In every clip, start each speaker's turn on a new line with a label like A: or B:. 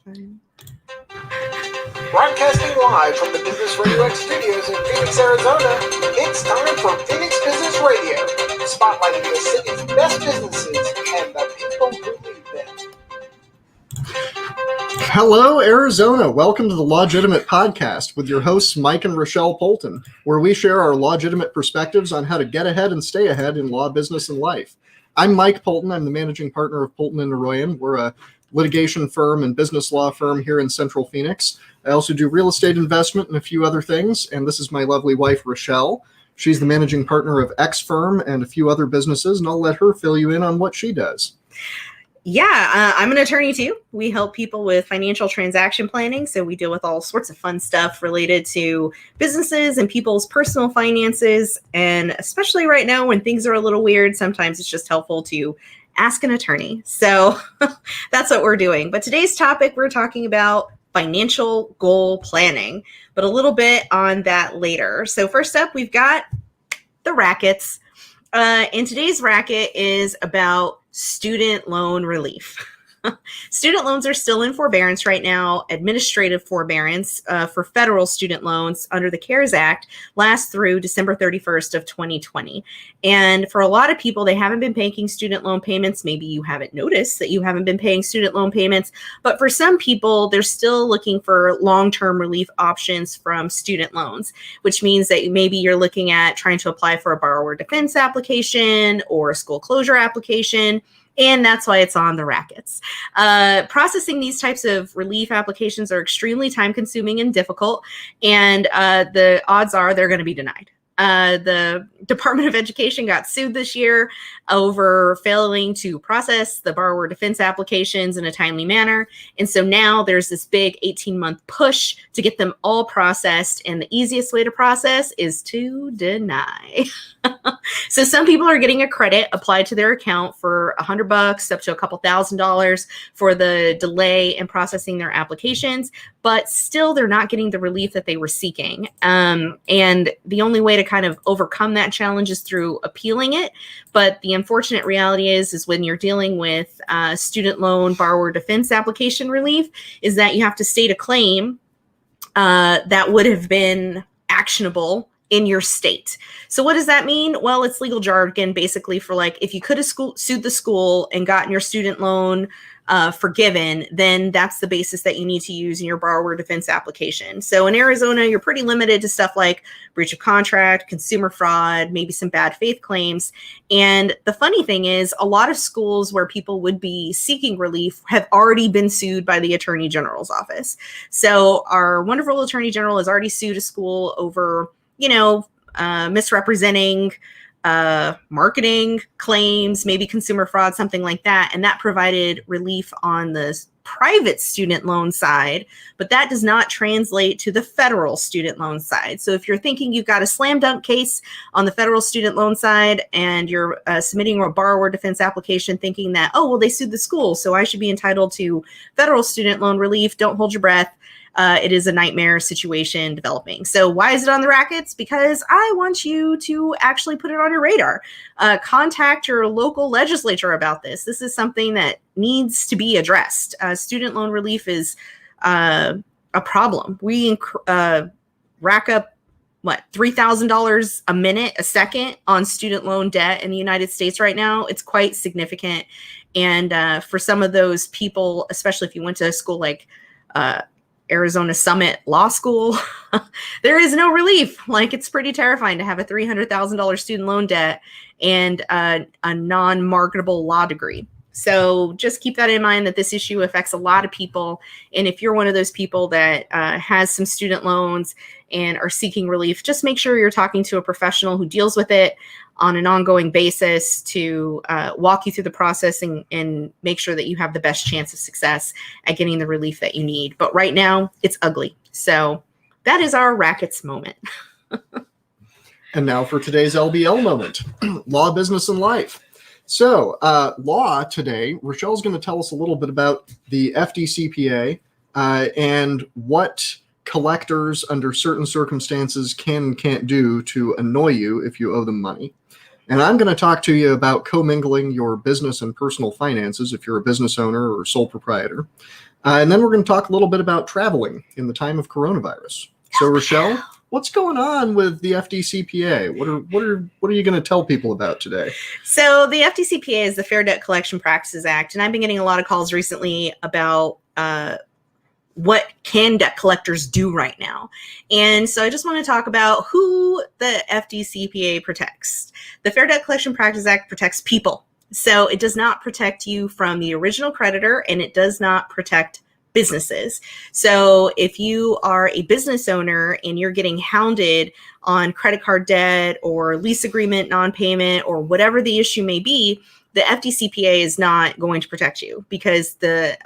A: Fine.
B: Broadcasting live from the Business RadioX studios in Phoenix, Arizona, it's time for Phoenix Business Radio, spotlighting the city's best businesses and the people who lead them. Hello, Arizona. Welcome to the Lawgitimate podcast with your hosts, Mike and Rochelle Poulton, where we share our Lawgitimate perspectives on how to get ahead and stay ahead in law, business, and life. I'm Mike Poulton. I'm the managing partner of Poulton & Arroyan. We're a litigation firm and business law firm here in Central Phoenix. I also do real estate investment and a few other things, and this is my lovely wife, Rochelle. She's the managing partner of X Firm and a few other businesses, and I'll let her fill you in on what she does.
A: Yeah, I'm an attorney too. We help people with financial transaction planning, so we deal with all sorts of fun stuff related to businesses and people's personal finances, and especially right now when things are a little weird, sometimes it's just helpful to ask an attorney. So that's what we're doing. But today's topic, we're talking about financial goal planning, but a little bit on that later. So first up, we've got the rackets. And today's racket is about student loan relief. Student loans are still in forbearance right now. Administrative forbearance for federal student loans under the CARES Act lasts through December 31st of 2020. And for a lot of people, they haven't been paying student loan payments. Maybe you haven't noticed that you haven't been paying student loan payments. But for some people, they're still looking for long-term relief options from student loans, which means that maybe you're looking at trying to apply for a borrower defense application or a school closure application. And that's why it's on the rackets. Processing these types of relief applications are extremely time consuming and difficult. And the odds are they're going to be denied. The Department of Education got sued this year over failing to process the borrower defense applications in a timely manner. And so now there's this big 18-month push to get them all processed. And the easiest way to process is to deny. So some people are getting a credit applied to their account for $100 up to a couple $1,000 for the delay in processing their applications, but still they're not getting the relief that they were seeking. And the only way to kind of overcome that challenge is through appealing it. But the unfortunate reality is when you're dealing with student loan borrower defense application relief, is that you have to state a claim that would have been actionable in your state. So what does that mean? Well, it's legal jargon basically for like, if you could have sued the school and gotten your student loan forgiven, then that's the basis that you need to use in your borrower defense application. So in Arizona, you're pretty limited to stuff like breach of contract, consumer fraud, maybe some bad faith claims. And the funny thing is, a lot of schools where people would be seeking relief have already been sued by the Attorney General's office. So our wonderful Attorney General has already sued a school over misrepresenting marketing claims, maybe consumer fraud, something like that. And that provided relief on the private student loan side, but that does not translate to the federal student loan side. So if you're thinking you've got a slam dunk case on the federal student loan side and you're submitting a borrower defense application thinking that, oh, well, they sued the school, so I should be entitled to federal student loan relief, don't hold your breath. It is a nightmare situation developing. So why is it on the rackets? Because I want you to actually put it on your radar. Contact your local legislature about this. This is something that needs to be addressed. Student loan relief is a problem. We rack up, $3,000 a second on student loan debt in the United States right now. It's quite significant. And for some of those people, especially if you went to a school like Arizona Summit Law School, there is no relief. Like, it's pretty terrifying to have a $300,000 student loan debt and a non-marketable law degree. So just keep that in mind, that this issue affects a lot of people. And if you're one of those people that has some student loans and are seeking relief, just make sure you're talking to a professional who deals with it on an ongoing basis to walk you through the process and make sure that you have the best chance of success at getting the relief that you need. But right now, it's ugly. So that is our rackets moment.
B: And now for today's LBL moment, law, business, and life. So law today, Rochelle's going to tell us a little bit about the FDCPA and what collectors under certain circumstances can and can't do to annoy you if you owe them money. And I'm going to talk to you about commingling your business and personal finances if you're a business owner or sole proprietor. And then we're going to talk a little bit about traveling in the time of coronavirus. So, Rochelle, what's going on with the FDCPA? What are you going to tell people about today?
A: So the FDCPA is the Fair Debt Collection Practices Act, and I've been getting a lot of calls recently about what can debt collectors do right now. And so I just want to talk about who the FDCPA protects. The Fair Debt Collection Practices Act protects people. So it does not protect you from the original creditor, and it does not protect businesses. So if you are a business owner and you're getting hounded on credit card debt or lease agreement non-payment or whatever the issue may be, the FDCPA is not going to protect you because the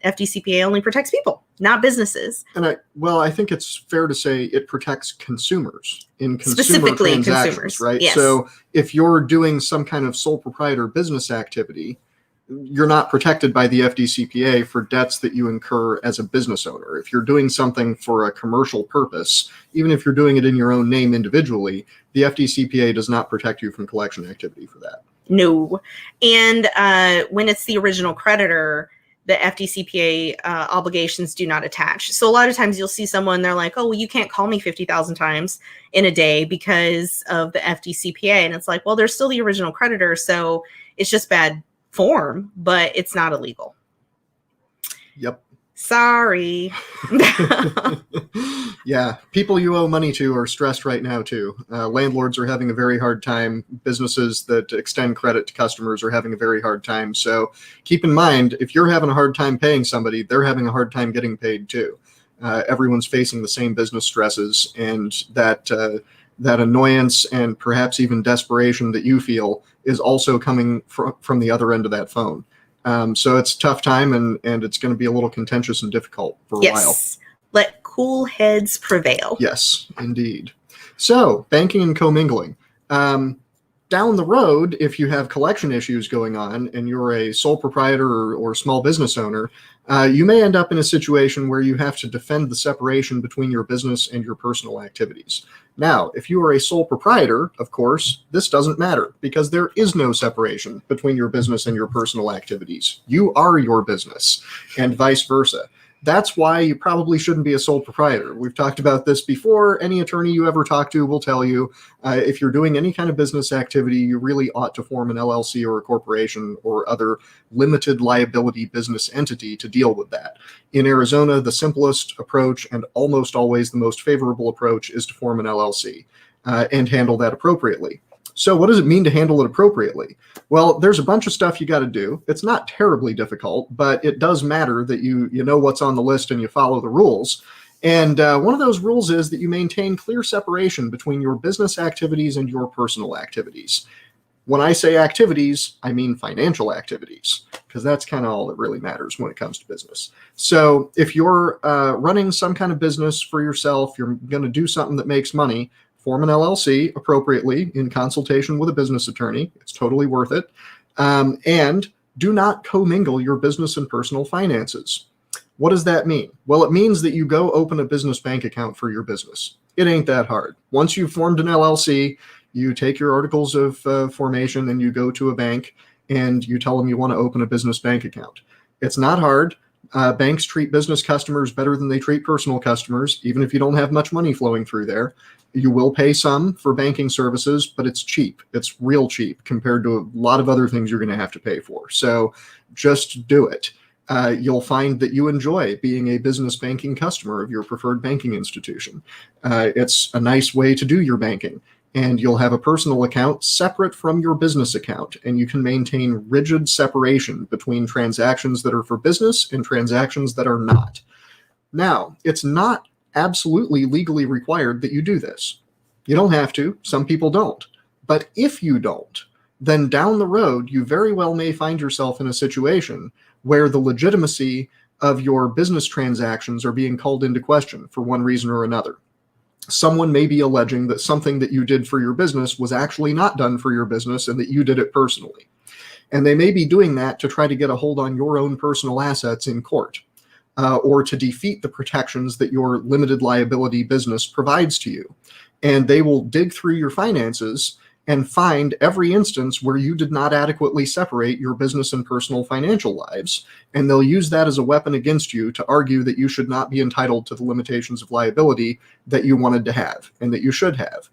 A: FDCPA only protects people, not businesses.
B: And I think it's fair to say it protects consumers in consumer
A: Specifically
B: transactions,
A: consumers,
B: right?
A: yes.
B: So if you're doing some kind of sole proprietor business activity, you're not protected by the FDCPA for debts that you incur as a business owner. If you're doing something for a commercial purpose, even if you're doing it in your own name individually, the FDCPA does not protect you from collection activity for that.
A: No. And when it's the original creditor, the FDCPA obligations do not attach. So a lot of times you'll see someone, they're like, oh, well, you can't call me 50,000 times in a day because of the FDCPA. And it's like, well, they're still the original creditor. So it's just bad form, but it's not illegal.
B: Yep.
A: Sorry.
B: Yeah, people you owe money to are stressed right now too. Landlords are having a very hard time. Businesses that extend credit to customers are having a very hard time. So keep in mind, if you're having a hard time paying somebody, they're having a hard time getting paid too. Everyone's facing the same business stresses, and that annoyance and perhaps even desperation that you feel is also coming from the other end of that phone. So it's a tough time, and it's going to be a little contentious and difficult for a while.
A: Let cool heads prevail.
B: Yes, indeed. So banking and commingling. Down the road, if you have collection issues going on and you're a sole proprietor or small business owner, you may end up in a situation where you have to defend the separation between your business and your personal activities. Now, if you are a sole proprietor, of course, this doesn't matter because there is no separation between your business and your personal activities. You are your business, and vice versa. That's why you probably shouldn't be a sole proprietor. We've talked about this before. Any attorney you ever talk to will tell you if you're doing any kind of business activity, you really ought to form an LLC or a corporation or other limited liability business entity to deal with that. In Arizona, the simplest approach and almost always the most favorable approach is to form an LLC and handle that appropriately. So what does it mean to handle it appropriately? Well, there's a bunch of stuff you got to do. It's not terribly difficult, but it does matter that you know what's on the list and you follow the rules. And one of those rules is that you maintain clear separation between your business activities and your personal activities. When I say activities, I mean financial activities, because that's kind of all that really matters when it comes to business. So if you're running some kind of business for yourself, you're going to do something that makes money, form an LLC appropriately in consultation with a business attorney. It's totally worth it. And do not commingle your business and personal finances. What does that mean? Well, it means that you go open a business bank account for your business. It ain't that hard. Once you've formed an LLC, you take your articles of formation and you go to a bank and you tell them you want to open a business bank account. It's not hard. Banks treat business customers better than they treat personal customers, even if you don't have much money flowing through there. You will pay some for banking services, but it's cheap. It's real cheap compared to a lot of other things you're going to have to pay for. So just do it. You'll find that you enjoy being a business banking customer of your preferred banking institution. It's a nice way to do your banking. And you'll have a personal account separate from your business account, and you can maintain rigid separation between transactions that are for business and transactions that are not. Now, it's not absolutely legally required that you do this. You don't have to. Some people don't. But if you don't, then down the road, you very well may find yourself in a situation where the legitimacy of your business transactions are being called into question for one reason or another. Someone may be alleging that something that you did for your business was actually not done for your business and that you did it personally. And they may be doing that to try to get a hold on your own personal assets in court, or to defeat the protections that your limited liability business provides to you. And they will dig through your finances and find every instance where you did not adequately separate your business and personal financial lives. And they'll use that as a weapon against you to argue that you should not be entitled to the limitations of liability that you wanted to have and that you should have.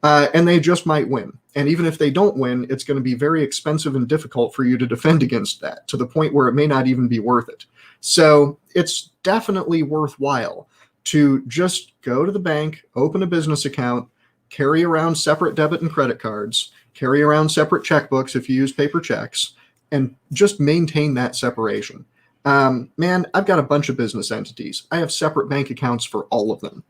B: And they just might win. And even if they don't win, it's going to be very expensive and difficult for you to defend against that, to the point where it may not even be worth it. So it's definitely worthwhile to just go to the bank, open a business account, carry around separate debit and credit cards, carry around separate checkbooks if you use paper checks, and just maintain that separation. Man, I've got a bunch of business entities. I have separate bank accounts for all of them.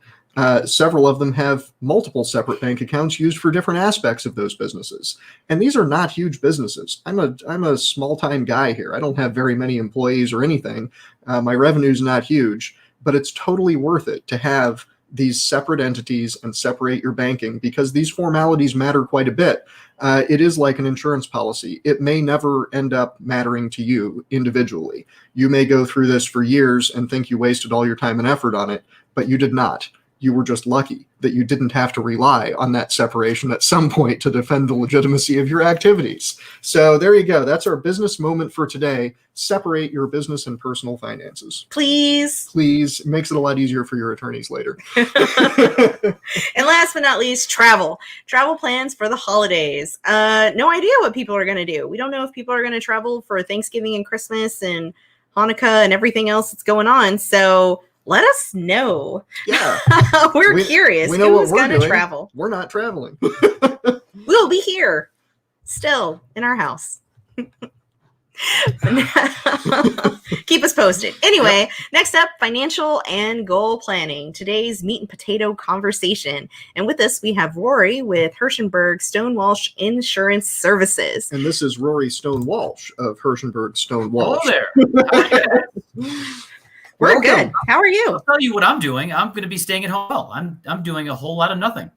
B: Several of them have multiple separate bank accounts used for different aspects of those businesses. And these are not huge businesses. I'm a small-time guy here. I don't have very many employees or anything. My revenue's not huge, but it's totally worth it to have these separate entities and separate your banking, because these formalities matter quite a bit. It is like an insurance policy. It may never end up mattering to you individually. You may go through this for years and think you wasted all your time and effort on it, but you did not. You were just lucky that you didn't have to rely on that separation at some point to defend the legitimacy of your activities. So there you go. That's our business moment for today. Separate your business and personal finances.
A: Please.
B: Please. It makes it a lot easier for your attorneys later.
A: And last but not least, travel. Travel plans for the holidays. No idea what people are going to do. We don't know if people are going to travel for Thanksgiving and Christmas and Hanukkah and everything else that's going on. So let us know.
B: Yeah.
A: We're curious.
B: We know
A: who's
B: what we're
A: going to
B: doing.
A: travel.
B: We're not traveling.
A: We'll be here still in our house. Keep us posted. Anyway, Next up, financial and goal planning. Today's meat and potato conversation. And with us, we have Rory with Hershenberg Stone-Walsh Insurance Services.
B: And this is Rory Stone-Walsh of Hershenberg Stone-Walsh.
C: Hello there.
A: We're good. How are you?
C: I'll tell you what I'm doing. I'm going to be staying at home. Well, I'm doing a whole lot of nothing.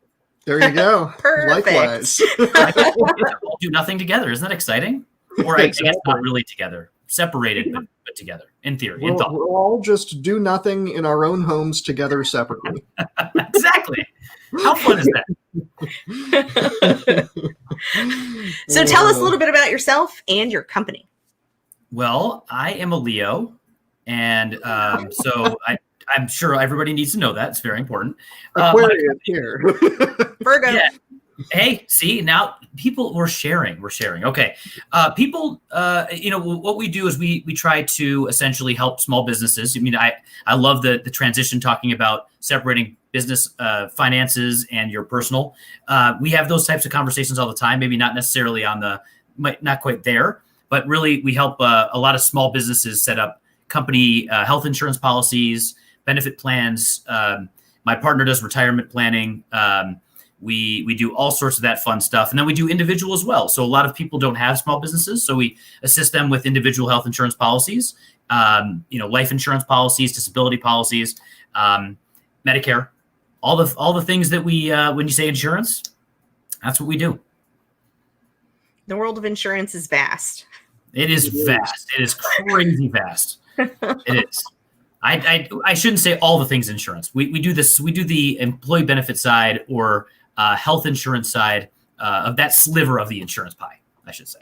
B: There you go.
A: Perfect.
B: Likewise.
C: We'll do nothing together. Isn't that exciting? Or I guess not really together. Separated, but together. In theory. In thought.
B: We'll all just do nothing in our own homes together separately.
C: Exactly. How fun is that?
A: So tell us a little bit about yourself and your company.
C: Well, I am a Leo. And so I'm sure everybody needs to know that. It's very important.
B: Aquarius here.
A: Virgo.
C: Yeah. Hey, see, now people, we're sharing. Okay. People, what we do is we try to essentially help small businesses. I mean, I love the transition talking about separating business finances and your personal. We have those types of conversations all the time, maybe not necessarily not quite there, but really we help a lot of small businesses set up company health insurance policies, benefit plans. My partner does retirement planning. We do all sorts of that fun stuff. And then we do individual as well. So a lot of people don't have small businesses. So we assist them with individual health insurance policies, life insurance policies, disability policies, Medicare, all the things that we, when you say insurance, that's what we do.
A: The world of insurance is vast.
C: It is vast. It is crazy vast. It is. I shouldn't say all the things insurance. We do this. We do the employee benefit side or health insurance side of that sliver of the insurance pie, I should say.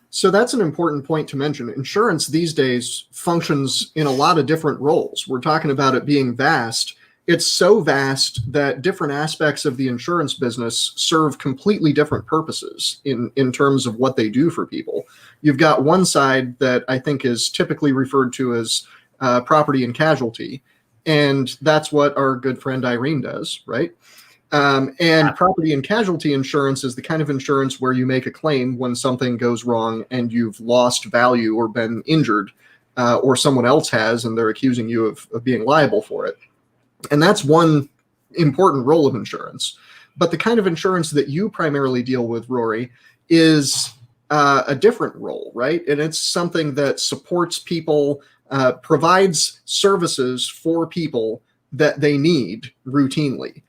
B: So that's an important point to mention. Insurance these days functions in a lot of different roles. We're talking about it being vast. It's so vast that different aspects of the insurance business serve completely different purposes in terms of what they do for people. You've got one side that I think is typically referred to as property and casualty, and that's what our good friend Irene does, right? And property and casualty insurance is the kind of insurance where you make a claim when something goes wrong and you've lost value or been injured, or someone else has, and they're accusing you of being liable for it. And that's one important role of insurance. But the kind of insurance that you primarily deal with, Rory, is a different role, right? And it's something that supports people, provides services for people that they need routinely.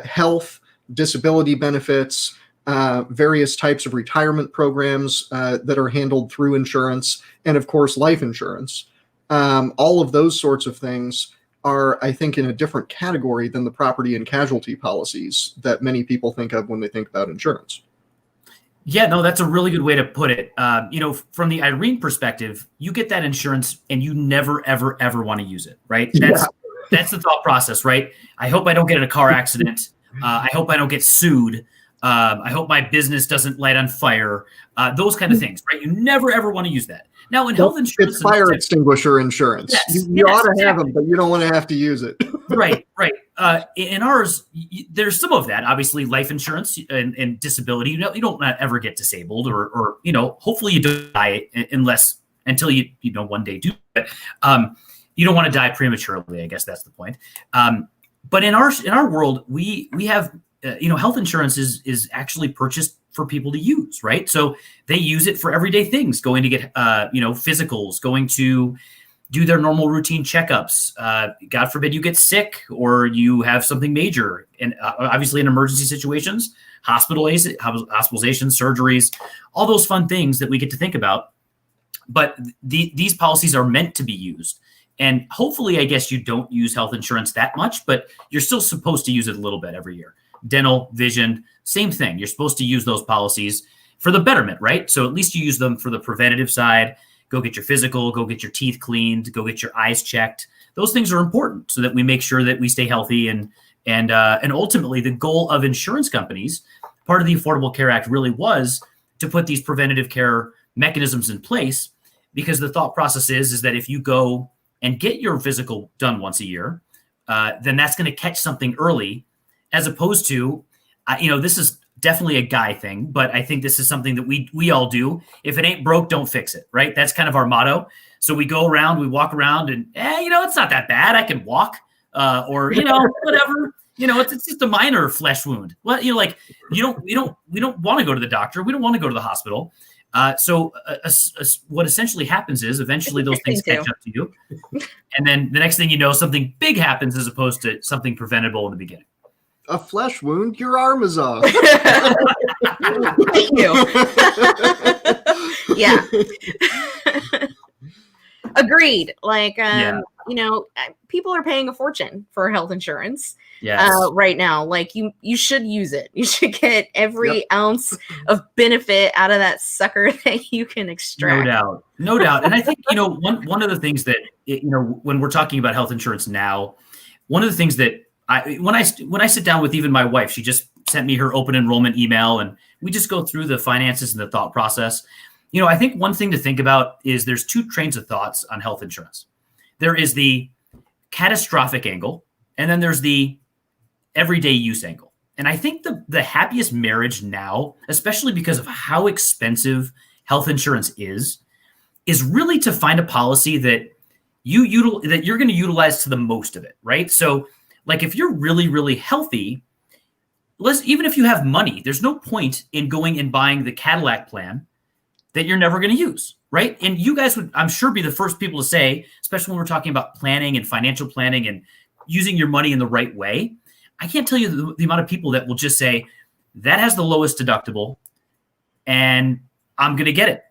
B: Health, disability benefits, various types of retirement programs that are handled through insurance, and of course, life insurance. All of those sorts of things are, I think, in a different category than the property and casualty policies that many people think of when they think about insurance.
C: Yeah, no, that's a really good way to put it. From the Irene perspective, you get that insurance and you never, ever, ever want to use it, right? That's the thought process, right? I hope I don't get in a car accident. I hope I don't get sued. I hope my business doesn't light on fire. Those kind of things, right? You never, ever want to use that. Now, in health insurance,
B: it's fire extinguisher insurance.
C: Yes,
B: you ought to
C: exactly.
B: have them, but you don't want to have to use it.
C: Right. In ours, there's some of that. Obviously, life insurance and disability. You don't ever get disabled, or hopefully you don't die until you one day do. But you don't want to die prematurely. I guess that's the point. But in our world, we have health insurance is actually purchased for people to use, right? So they use it for everyday things, going to get physicals, going to do their normal routine checkups. God forbid you get sick or you have something major, and obviously in emergency situations, hospitalizations, surgeries, all those fun things that we get to think about. But these policies are meant to be used. And hopefully, I guess you don't use health insurance that much, but you're still supposed to use it a little bit every year. Dental, vision, same thing. You're supposed to use those policies for the betterment, right? So at least you use them for the preventative side. Go get your physical, go get your teeth cleaned, go get your eyes checked. Those things are important so that we make sure that we stay healthy. And ultimately, the goal of insurance companies, part of the Affordable Care Act really was to put these preventative care mechanisms in place, because the thought process is that if you go and get your physical done once a year, then that's going to catch something early, as opposed to, this is definitely a guy thing, but I think this is something that we all do. If it ain't broke, don't fix it, right? That's kind of our motto. So we walk around and, it's not that bad. I can walk, or, whatever, it's just a minor flesh wound. Well, we don't want to go to the doctor. We don't want to go to the hospital. So what essentially happens is eventually those things catch up to you. And then the next thing you know, something big happens as opposed to something preventable in the beginning.
B: A flesh wound, your arm is off.
A: Thank you. Yeah. Agreed. People are paying a fortune for health insurance right now. You should use it. You should get every ounce of benefit out of that sucker that you can extract.
C: No doubt. And I think, one of the things that, when we're talking about health insurance now, one of the things that when I sit down with even my wife, she just sent me her open enrollment email, and we just go through the finances and the thought process. I think one thing to think about is there's two trains of thoughts on health insurance. There is the catastrophic angle, and then there's the everyday use angle. And I think the happiest marriage now, especially because of how expensive health insurance is really to find a policy that that you're going to utilize to the most of it, right? So, if you're really, really healthy, even if you have money, there's no point in going and buying the Cadillac plan that you're never going to use, right? And you guys would, I'm sure, be the first people to say, especially when we're talking about planning and financial planning and using your money in the right way. I can't tell you the amount of people that will just say, that has the lowest deductible and I'm going to get it.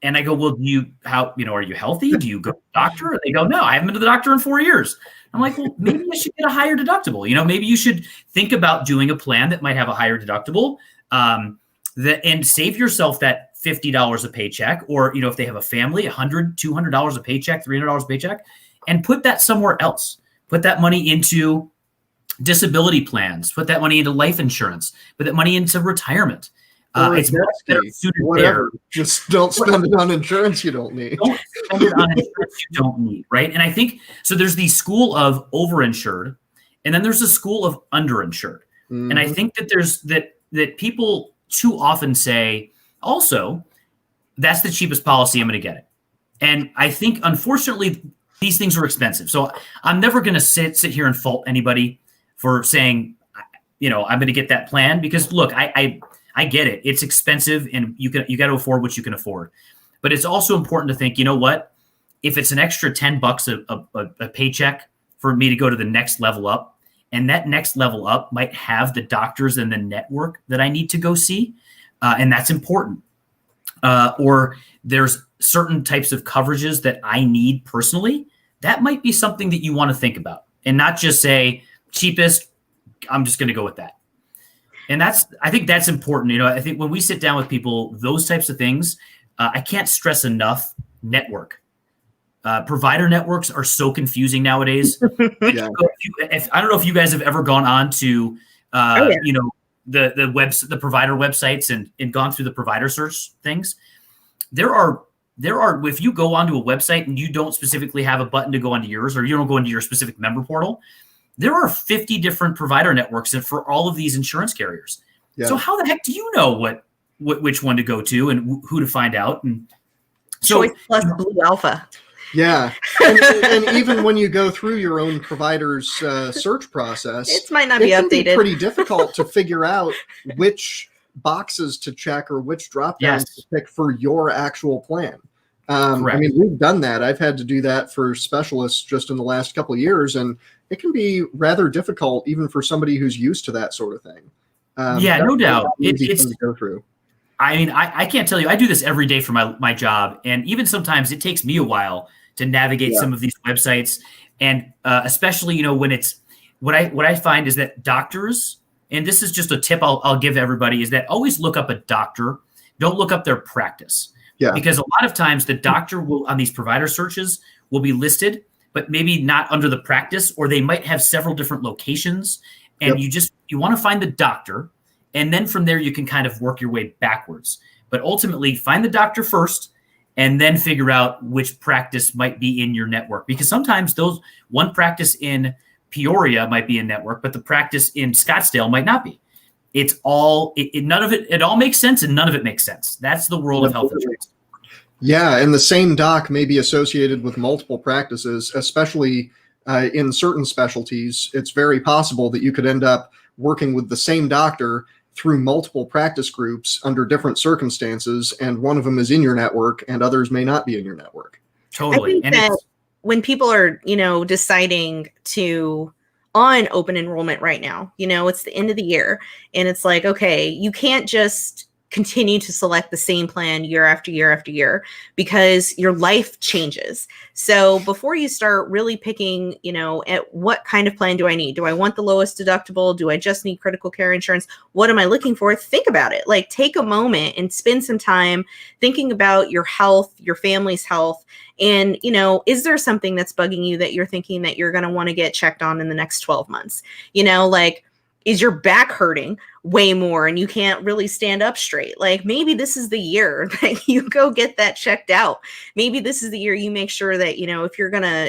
C: And I go, well, are you healthy? Do you go to the doctor? And they go, no, I haven't been to the doctor in 4 years. I'm like, well, maybe I should get a higher deductible. Maybe you should think about doing a plan that might have a higher deductible, and save yourself that $50 a paycheck, or, if they have a family, $100, $200 a paycheck, $300 a paycheck, and put that somewhere else. Put that money into disability plans, put that money into life insurance, put that money into retirement. It's much better suited there.
B: Just don't spend it on insurance you don't need.
C: Don't spend it on insurance you don't need, right? And I think, so there's the school of overinsured, and then there's a school of underinsured. Mm-hmm. And I think that there's that people too often say, also, that's the cheapest policy, I'm going to get it. And I think, unfortunately, these things are expensive. So I'm never going to sit here and fault anybody for saying, I'm going to get that plan, because look, I get it. It's expensive, and you got to afford what you can afford. But it's also important to think, what? If it's an extra $10 a paycheck for me to go to the next level up, and that next level up might have the doctors and the network that I need to go see, and that's important. Or there's certain types of coverages that I need personally, that might be something that you want to think about, and not just say cheapest, I'm just going to go with that. And I think that's important. I think when we sit down with people, those types of things, I can't stress enough network. Provider networks are so confusing nowadays.
B: Yeah.
C: I don't know if you guys have ever gone on to, the provider websites and gone through the provider search things. There are, if you go onto a website and you don't specifically have a button to go onto yours, or you don't go into your specific member portal, there are 50 different provider networks for all of these insurance carriers.
B: Yeah.
C: So how the heck do you know which one to go to and who to find out? And so,
A: Choice plus Blue Alpha.
B: Yeah. And even when you go through your own provider's search process,
A: it might not be
B: can
A: updated.
B: Be pretty difficult to figure out which boxes to check or which drop downs to pick for your actual plan.
C: Correct.
B: I mean, we've done that. I've had to do that for specialists just in the last couple of years, and it can be rather difficult even for somebody who's used to that sort of thing.
C: No doubt.
B: It's to go through.
C: I mean, I can't tell you, I do this every day for my job. And even sometimes it takes me a while to navigate some of these websites. And especially, when it's what I find is that doctors, and this is just a tip I'll give everybody, is that always look up a doctor. Don't look up their practice.
B: Yeah.
C: Because a lot of times the doctor will, on these provider searches, will be listed, but maybe not under the practice, or they might have several different locations. And you want to find the doctor. And then from there, you can kind of work your way backwards. But ultimately, find the doctor first, and then figure out which practice might be in your network. Because sometimes one practice in Peoria might be in network, but the practice in Scottsdale might not be. It's all none of it. It all makes sense, and none of it makes sense. That's the world of health insurance.
B: Yeah, and the same doc may be associated with multiple practices, especially in certain specialties. It's very possible that you could end up working with the same doctor through multiple practice groups under different circumstances, and one of them is in your network and others may not be in your network.
C: Totally.
A: I think that when people are, deciding on open enrollment right now, it's the end of the year, and it's like, okay, you can't just continue to select the same plan year after year after year, because your life changes. So before you start really picking, at what kind of plan do I need? Do I want the lowest deductible? Do I just need critical care insurance? What am I looking for? Think about it. Like, take a moment and spend some time thinking about your health, your family's health. And, is there something that's bugging you that you're thinking that you're going to want to get checked on in the next 12 months? Is your back hurting way more and you can't really stand up straight? Like, maybe this is the year that you go get that checked out. Maybe this is the year you make sure that,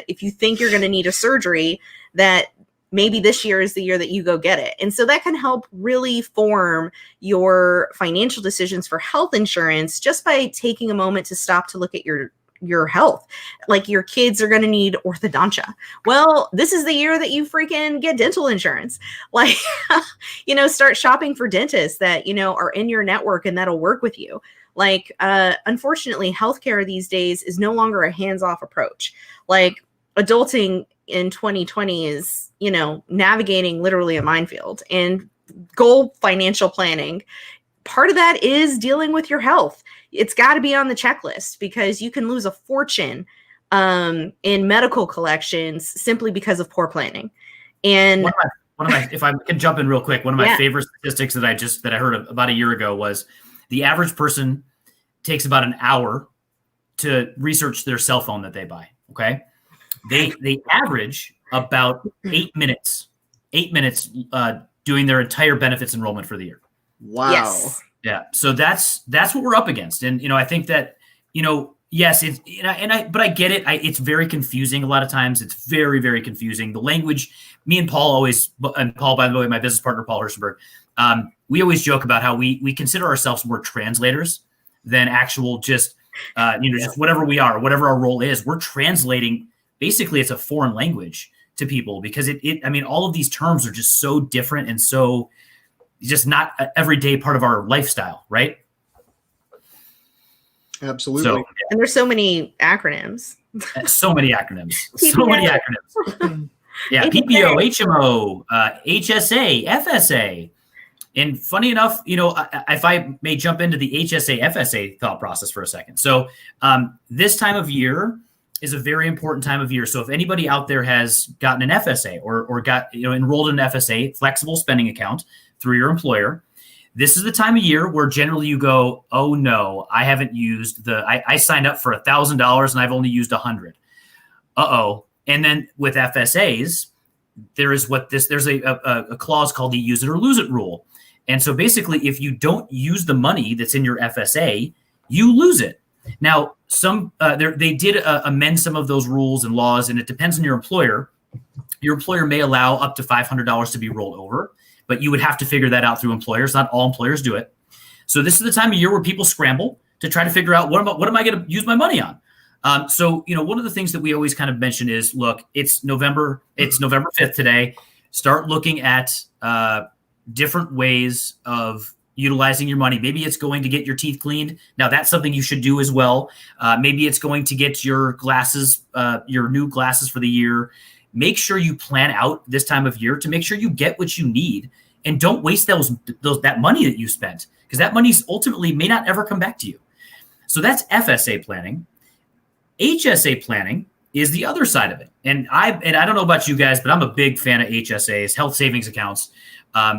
A: if you think you're going to need a surgery, that maybe this year is the year that you go get it. And so that can help really form your financial decisions for health insurance just by taking a moment to stop to look at your health. Like, your kids are going to need orthodontia. Well, this is the year that you freaking get dental insurance. Like, start shopping for dentists that, are in your network and that'll work with you. Like, unfortunately, healthcare these days is no longer a hands-off approach. Like, adulting in 2020 is, navigating literally a minefield. And goal financial planning, part of that is dealing with your health. It's got to be on the checklist, because you can lose a fortune in medical collections simply because of poor planning. And
C: one of my, if I can jump in real quick, one of my favorite statistics that I heard about a year ago was the average person takes about an hour to research their cell phone that they buy. Okay. They average about 8 minutes doing their entire benefits enrollment for the year.
B: Wow.
A: Yes.
C: Yeah. So that's what we're up against. And, I think that, yes, it's, but I get it. It's very confusing. A lot of times it's very, very confusing. The language, me and Paul and Paul, by the way, my business partner, Paul Hershenberg, we always joke about how we consider ourselves more translators than actual just whatever we are, whatever our role is. We're translating. Basically, it's a foreign language to people, because all of these terms are just so different and so just not an everyday part of our lifestyle, right?
B: Absolutely.
C: So,
A: and there's so many acronyms.
C: So many acronyms. Yeah, PPO, HMO, HSA, FSA. And funny enough, if I may jump into the HSA, FSA thought process for a second. So this time of year is a very important time of year. So if anybody out there has gotten an FSA or got enrolled in an FSA, flexible spending account, through your employer, This is the time of year where generally you go, oh no, I haven't used I signed up for $1,000 and I've only used 100. Uh-oh. And then with FSAs, there's a clause called the use it or lose it rule. And so basically, if you don't use the money that's in your FSA, you lose it. Now, they did amend some of those rules and laws, and it depends on your employer. Your employer may allow up to $500 to be rolled over, but you would have to figure that out through employers. Not all employers do it. So this is the time of year where people scramble to try to figure out what am I going to use my money on. So one of the things that we always kind of mention is, look, it's November 5th today. Start looking at different ways of utilizing your money. Maybe it's going to get your teeth cleaned. Now that's something you should do as well. Maybe it's going to get your glasses, your new glasses for the year. Make sure you plan out this time of year to make sure you get what you need, and don't waste that money that you spent, because that money ultimately may not ever come back to you. So that's FSA planning. HSA planning is the other side of it. And I don't know about you guys, but I'm a big fan of HSAs, health savings accounts.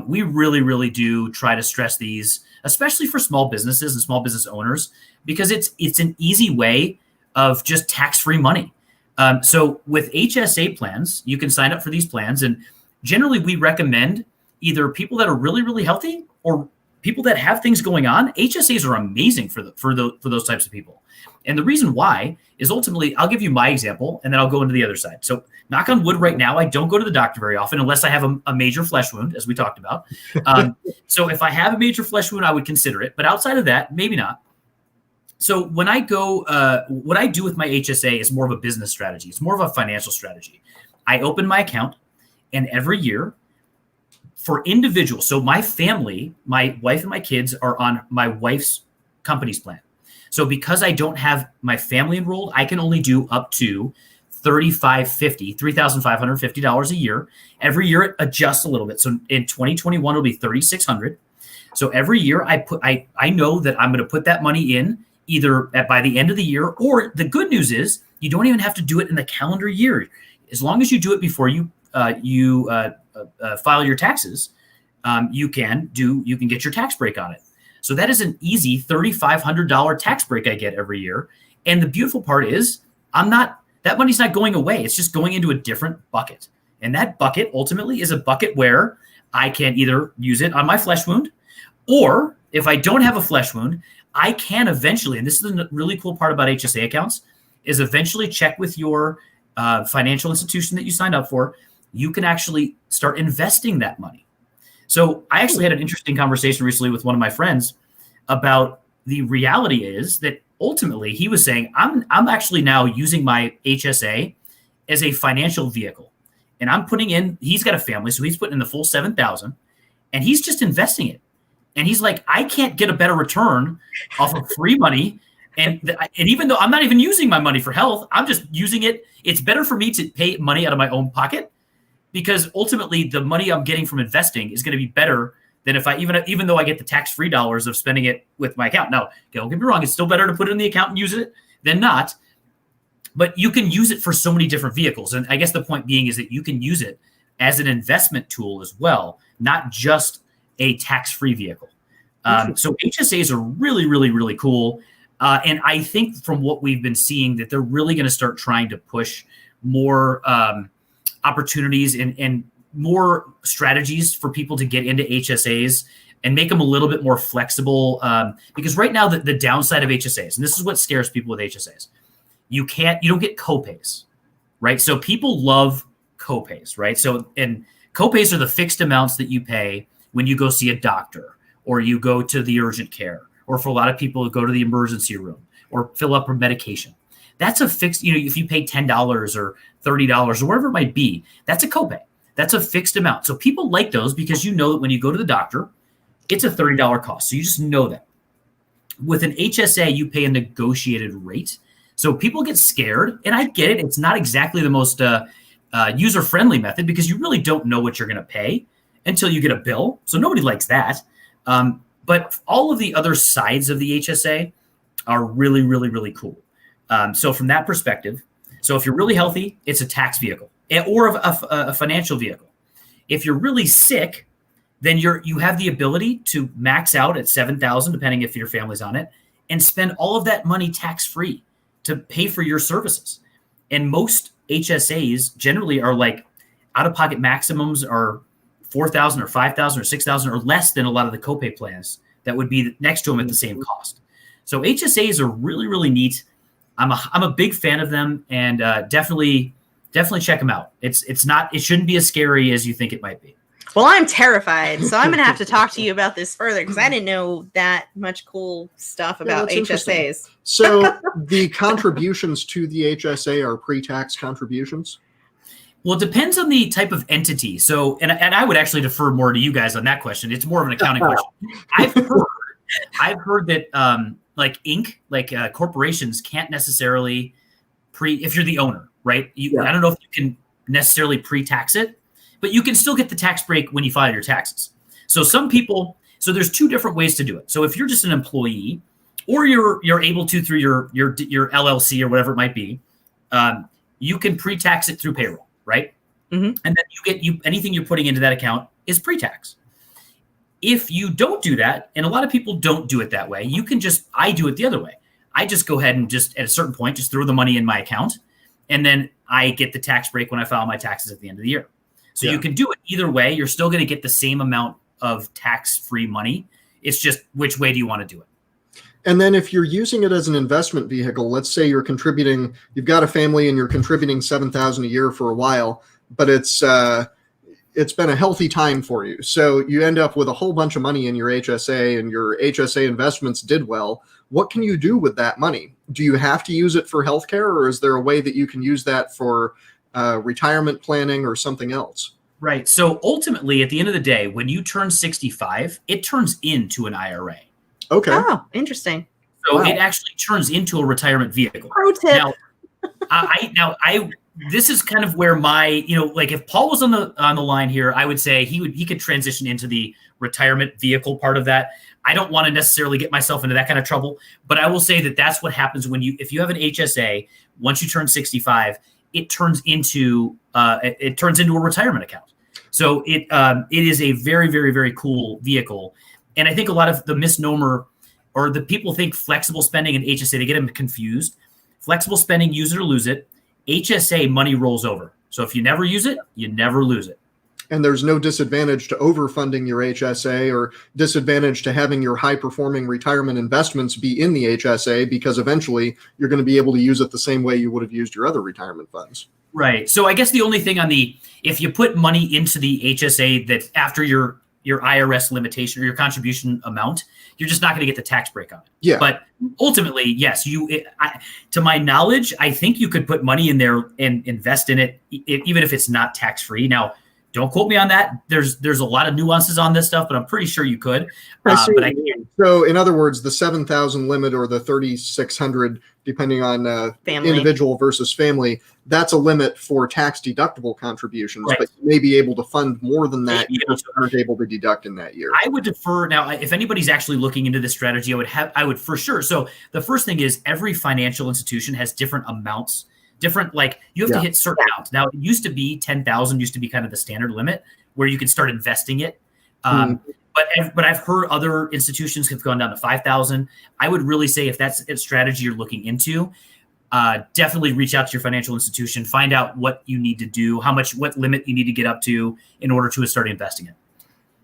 C: We really, really do try to stress these, especially for small businesses and small business owners, because it's an easy way of just tax-free money. So with HSA plans, you can sign up for these plans. And generally we recommend either people that are really, really healthy or people that have things going on. HSAs are amazing for those types of people. And the reason why is ultimately, I'll give you my example and then I'll go into the other side. So knock on wood, right now, I don't go to the doctor very often unless I have a major flesh wound, as we talked about. So if I have a major flesh wound, I would consider it. But outside of that, maybe not. So when I go, what I do with my HSA is more of a business strategy. It's more of a financial strategy. I open my account, and every year for individuals, so my family, my wife and my kids are on my wife's company's plan. So because I don't have my family enrolled, I can only do up to $3,550 a year. Every year it adjusts a little bit. So in 2021, it'll be $3,600. So every year I know that I'm going to put that money in either by the end of the year, or the good news is you don't even have to do it in the calendar year. As long as you do it before you file your taxes, you can get your tax break on it. So that is an easy $3,500 tax break I get every year. And the beautiful part is that money's not going away. It's just going into a different bucket. And that bucket ultimately is a bucket where I can either use it on my flesh wound, or if I don't have a flesh wound, I can eventually, and this is the really cool part about HSA accounts, is eventually check with your financial institution that you signed up for. You can actually start investing that money. So I actually had an interesting conversation recently with one of my friends about the reality is that ultimately he was saying, I'm actually now using my HSA as a financial vehicle. And I'm putting in, he's got a family, so he's putting in the full $7,000 and he's just investing it. And he's like, I can't get a better return off of free money. And even though I'm not even using my money for health, I'm just using it. It's better for me to pay money out of my own pocket, because ultimately the money I'm getting from investing is going to be better than if I, even though I get the tax-free dollars of spending it with my account. Now, don't get me wrong, it's still better to put it in the account and use it than not. But you can use it for so many different vehicles. And I guess the point being is that you can use it as an investment tool as well, not just a tax-free vehicle. So HSAs are really, really, really cool. And I think from what we've been seeing that they're really going to start trying to push more opportunities and more strategies for people to get into HSAs and make them a little bit more flexible. Because right now the downside of HSAs, and this is what scares people with HSAs, you don't get copays, right? So people love copays, right? So, and copays are the fixed amounts that you pay when you go see a doctor, or you go to the urgent care, or for a lot of people who go to the emergency room or fill up for medication. That's a fixed, if you pay $10 or $30 or whatever it might be, that's a copay. That's a fixed amount. So people like those because you know that when you go to the doctor, it's a $30 cost. So you just know that. With an HSA, you pay a negotiated rate. So people get scared, and I get it. It's not exactly the most user-friendly method because you really don't know what you're going to pay until you get a bill. So nobody likes that. But all of the other sides of the HSA are really, really, really cool. So from that perspective, so if you're really healthy, it's a tax vehicle or a financial vehicle. If you're really sick, then you have the ability to max out at $7,000, depending if your family's on it, and spend all of that money tax-free to pay for your services. And most HSAs generally are like out-of-pocket maximums are $4,000 or $5,000 or $6,000 or less than a lot of the copay plans that would be next to them at the same cost. So HSAs are really, really neat. I'm a big fan of them, and definitely check them out. It shouldn't be as scary as you think it might be.
A: Well, I'm terrified, so I'm going to have to talk to you about this further because I didn't know that much cool stuff about HSAs.
B: So the contributions to the HSA are pre-tax contributions?
C: Well, it depends on the type of entity. So, and I would actually defer more to you guys on that question. It's more of an accounting question. I've heard that like Inc., like corporations can't necessarily if you're the owner, right? I don't know if you can necessarily pre-tax it, but you can still get the tax break when you file your taxes. So so there's two different ways to do it. So if you're just an employee, or you're able to through your LLC or whatever it might be, you can pre-tax it through payroll, right? Mm-hmm. And then anything you're putting into that account is pre-tax. If you don't do that, and a lot of people don't do it that way, I do it the other way. I just go ahead and just at a certain point, just throw the money in my account, and then I get the tax break when I file my taxes at the end of the year. So you can do it either way. You're still going to get the same amount of tax-free money. It's just which way do you want to do it?
B: And then if you're using it as an investment vehicle, let's say you've got a family and you're contributing $7,000 a year for a while, but it's been a healthy time for you. So you end up with a whole bunch of money in your HSA and your HSA investments did well. What can you do with that money? Do you have to use it for healthcare, or is there a way that you can use that for retirement planning or something else?
C: Right. So ultimately, at the end of the day, when you turn 65, it turns into an IRA.
B: Okay.
A: Oh, interesting.
C: So It actually turns into a retirement vehicle.
A: Pro tip.
C: Now, this is kind of where my, like if Paul was on the line here, I would say he could transition into the retirement vehicle part of that. I don't want to necessarily get myself into that kind of trouble, but I will say that that's what happens if you have an HSA, once you turn 65, it turns into a retirement account. So it is a very, very, very cool vehicle. And I think a lot of the misnomer, or the people think flexible spending and HSA, they get them confused. Flexible spending, use it or lose it. HSA, money rolls over. So if you never use it, you never lose it.
B: And there's no disadvantage to overfunding your HSA or disadvantage to having your high-performing retirement investments be in the HSA, because eventually you're going to be able to use it the same way you would have used your other retirement funds.
C: Right. So I guess the only thing if you put money into the HSA that after your IRS limitation or your contribution amount, you're just not going to get the tax break on it.
B: Yeah.
C: But ultimately, yes, to my knowledge, I think you could put money in there and invest in it, even if it's not tax-free. Now, don't quote me on that. There's a lot of nuances on this stuff, but I'm pretty sure you could. But I can't.
B: So in other words, the 7,000 limit or the 3,600, depending on individual versus family, that's a limit for tax deductible contributions, right. But you may be able to fund more than that. You aren't able to deduct in that year.
C: I would defer now. If anybody's actually looking into this strategy, I would for sure. So the first thing is every financial institution has different amounts. Like you have to hit certain amounts. Now, it used to be 10,000 used to be kind of the standard limit where you could start investing it. But I've heard other institutions have gone down to 5,000. I would really say if that's a strategy you're looking into, definitely reach out to your financial institution, find out what you need to do, what limit you need to get up to in order to start investing it.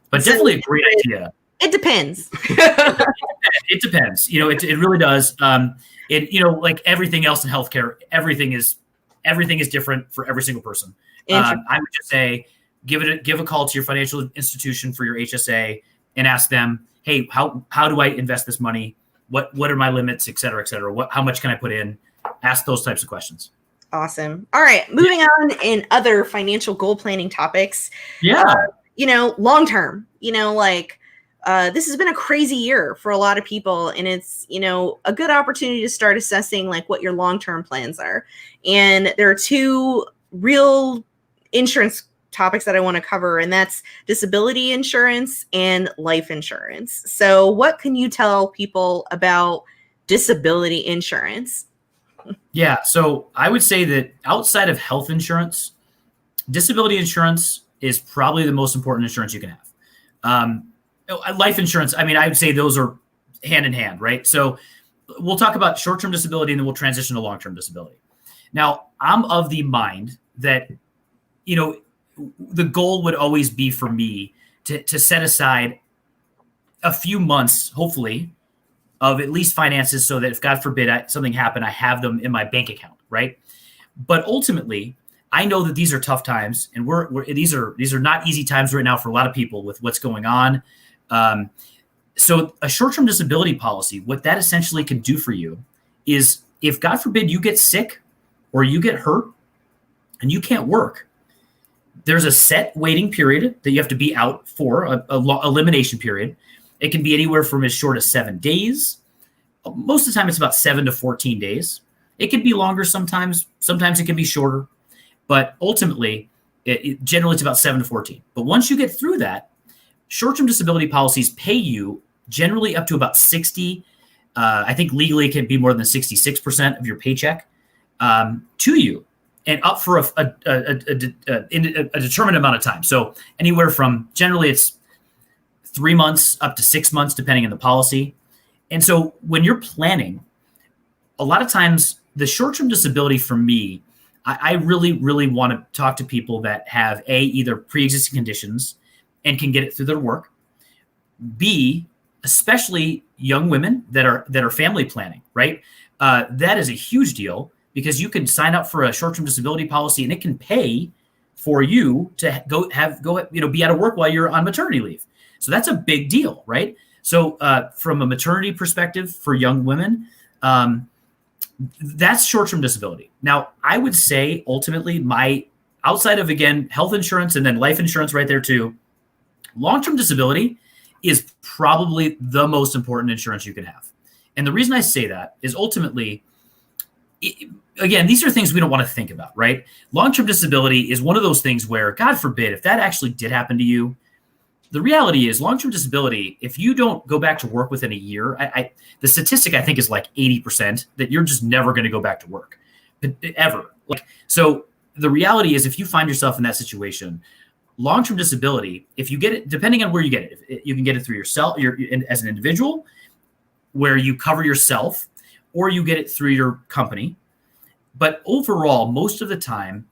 C: But definitely a great idea.
A: It depends.
C: It depends. It really does. Like everything else in healthcare, everything is different for every single person. I would just say, give a call to your financial institution for your HSA and ask them, hey, how do I invest this money? What are my limits, et cetera, et cetera? How much can I put in? Ask those types of questions.
A: Awesome. All right. Moving on in other financial goal planning topics.
C: Yeah.
A: Long term, this has been a crazy year for a lot of people, and it's, a good opportunity to start assessing like what your long-term plans are. And there are two real insurance topics that I want to cover, and that's disability insurance and life insurance. So what can you tell people about disability insurance?
C: Yeah. So I would say that outside of health insurance, disability insurance is probably the most important insurance you can have. Life insurance, I mean, I would say those are hand in hand, right? So we'll talk about short-term disability and then we'll transition to long-term disability. Now, I'm of the mind that, the goal would always be for me to set aside a few months, hopefully, of at least finances so that if God forbid something happened, I have them in my bank account, right? But ultimately, I know that these are tough times, and these are not easy times right now for a lot of people with what's going on. So a short-term disability policy, what that essentially can do for you is if God forbid you get sick or you get hurt and you can't work, there's a set waiting period that you have to be out for, a elimination period. It can be anywhere from as short as 7 days. Most of the time it's about 7 to 14 days. It can be longer sometimes. Sometimes it can be shorter. But ultimately, generally it's about 7 to 14. But once you get through that, short-term disability policies pay you generally up to about 60. I think legally it can be more than 66% of your paycheck to you, and up for a determined amount of time. So anywhere from generally it's 3 months up to 6 months, depending on the policy. And so when you're planning, a lot of times the short-term disability for me, I really, really want to talk to people that have either pre-existing conditions and can get it through their work. B, especially young women that are family planning, right? That is a huge deal because you can sign up for a short-term disability policy and it can pay for you to be out of work while you're on maternity leave. So that's a big deal, right? So from a maternity perspective for young women, that's short-term disability. Now, I would say ultimately outside of, again, health insurance and then life insurance right there too, long-term disability is probably the most important insurance you can have. And the reason I say that is ultimately, again, these are things we don't want to think about, right? Long-term disability is one of those things where, God forbid, if that actually did happen to you, the reality is long-term disability, if you don't go back to work within a year, the statistic I think is like 80% that you're just never going to go back to work ever. So the reality is if you find yourself in that situation, long-term disability, if you get it, depending on where you get it, you can get it through yourself, as an individual, where you cover yourself, or you get it through your company. But overall, most of the time,